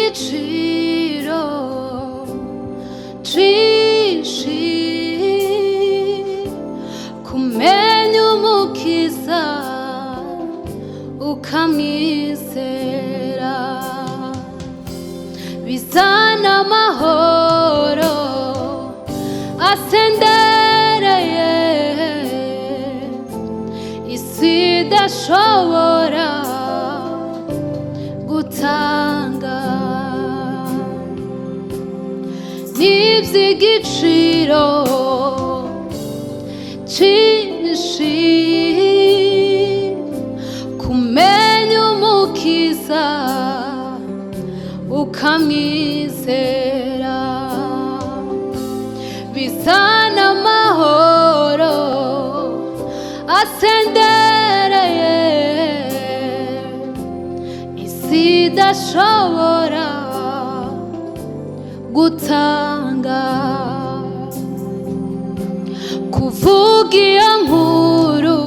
igiciro cinshi kumenya umukiza ukamwizera bizana amahoro asendereye isi idashobora gutanga n'iby'igiciro cinshi kumenya umukiza ukamwizera bizana amahoro asendereye idashobora gutanga kuvuga iyo nkuru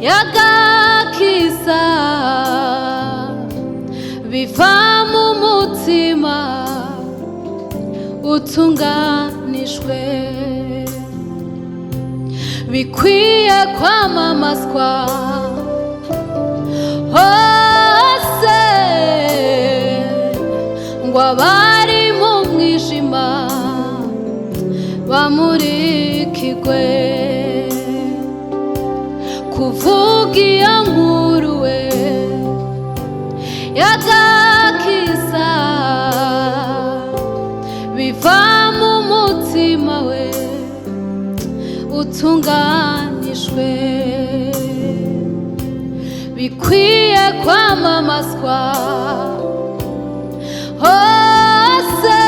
y'agakiza biva mu mutima utunganijwe bikwiye kwamamazwa hose ngo abari mu mwijima bamurikirwe kuvuga iyo nkuru we y'agakiza biva mu mutima we utunganijwe bikwiye kwamamazwa hose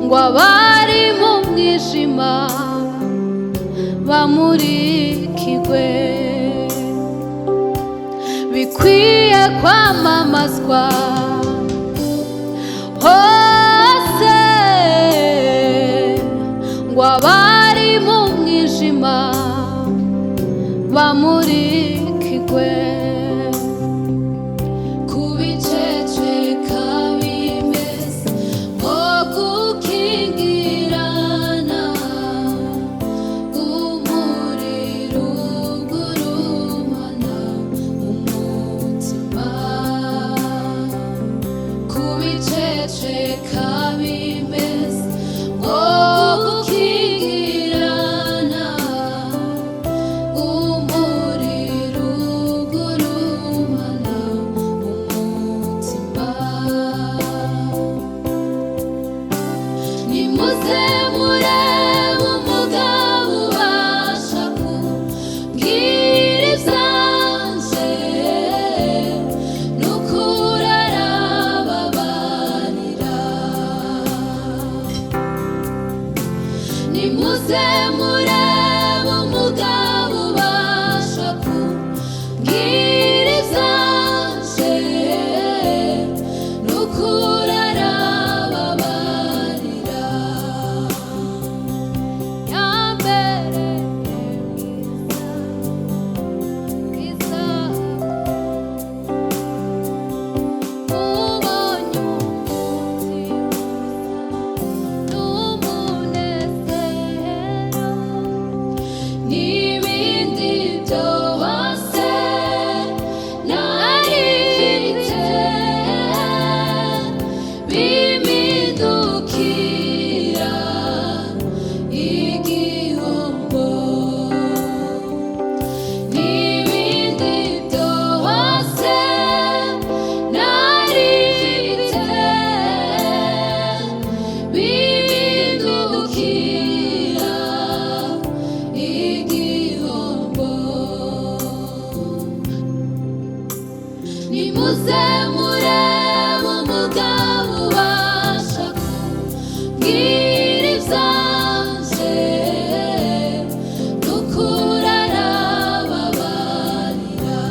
ngo abari mu mwijima bamurikirwe bikwiye kwamamazwa hose ngo abari mu mwijima bamurikirwe kubiceceka bimeze nko gukingirana umuriro ugurumana umutima kubiceceka bimeze nko gukingirana umuriro ugurumana nimuze murebe umugabo ubasha kumbwira ibyanje n'ukuri arababarira.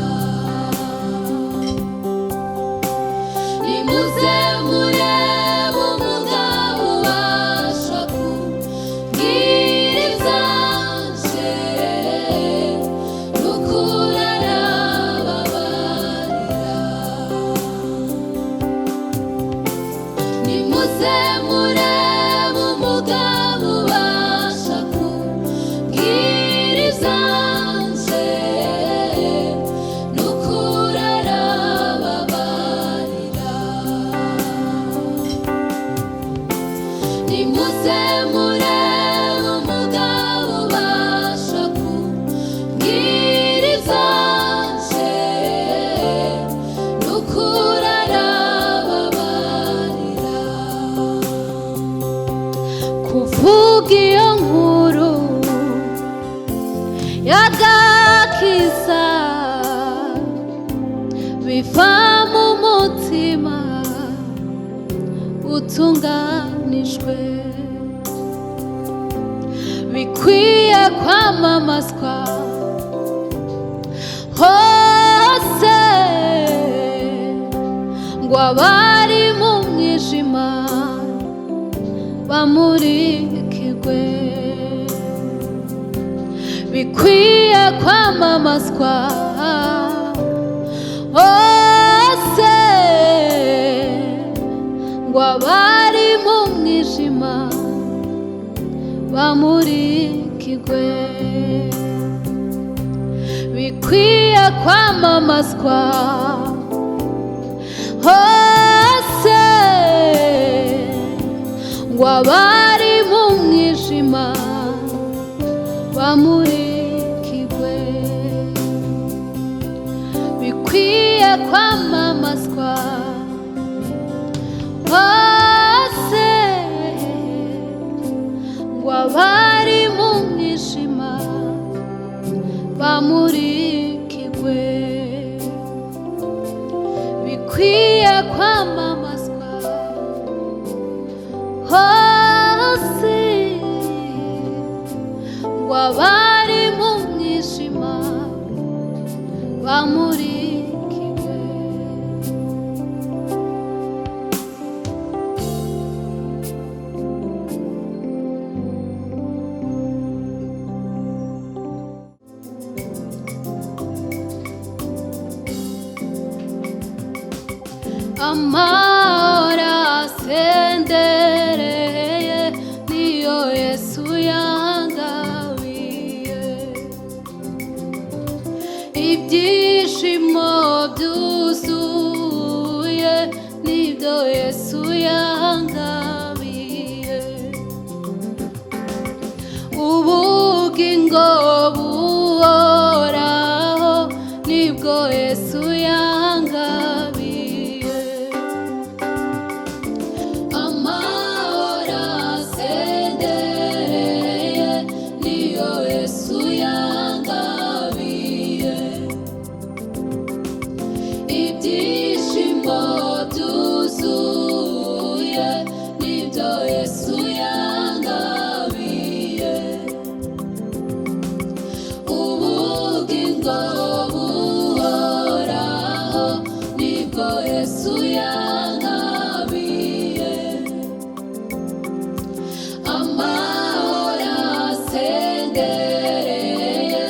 Nimuze murebe umugabo ubasha kumbwira ibyanje n'ukuri arababarira. Nimuze murebe umugabo ubasha kumbwira ibyanje n'ukuri arababarira. Nimuze murebe umugabo ubasha kumbwira ibyanje n'ukuri arababarira. Kuvuga iyo nkuru y'agakiza biva mu mutima utunganijwe, bikwiye kwamamazwa hose ngo abari mu mwijima bamurikirwe, bikwiye kwamamazwa hose ngo abari mu mwijima bamurikirwe, bikwiye kwamamazwa hose ngo abari mu mwijima bamurikirwe, bikwiye kwamamazwa hose ngo abari mu mwijima bamurikirwe, bikwiye kwamamazwa hose ngo abari mu mwijima bamurikirwe. Amahoro asendereye niyo Yesu yangabiye, ibyishimo byuzuye nibyo Yesu yangabiye, ubugingo buhoraho nibwo Yesu yangabiye. Amahoro asendereye niyo Yesu yangabiye, ibyishimo byuzuye nibyo Yesu yangabiye, ubugingo buhoraho nibwo Yesu yangabiye. Amahoro asendereye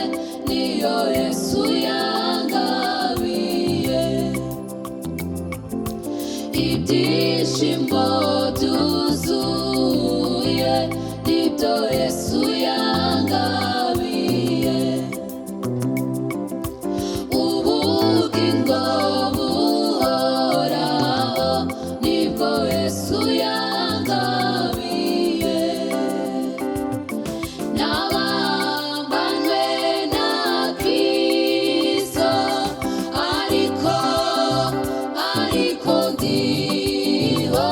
niyo Yesu yangabiye, ibyishimo byuzuye nibyo Yesu yangabiye, ubugingo buhoraho nibwo Yesu yangabiye. Nabambanywe na Kristo ariko ndiho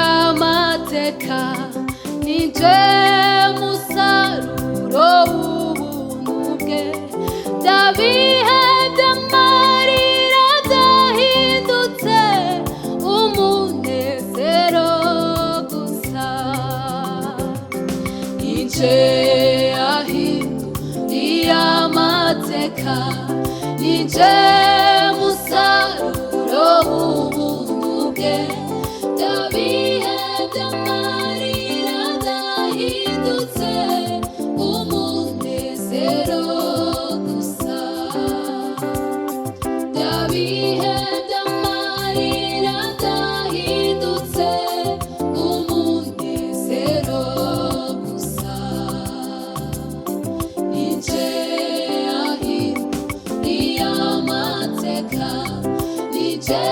amateka nije musaruro w'ubuntu bwe, bya bihe by'amarira byahindutse umunezero gusa. Nije ahinduriye amateka, nije musaruro w'ubuntu bwe, bya bihe by'amarira byahindutse umunezero gusa. Bya bihe by'amarira byahindutse umunezero gusa. Nije ahinduriye amateka, nije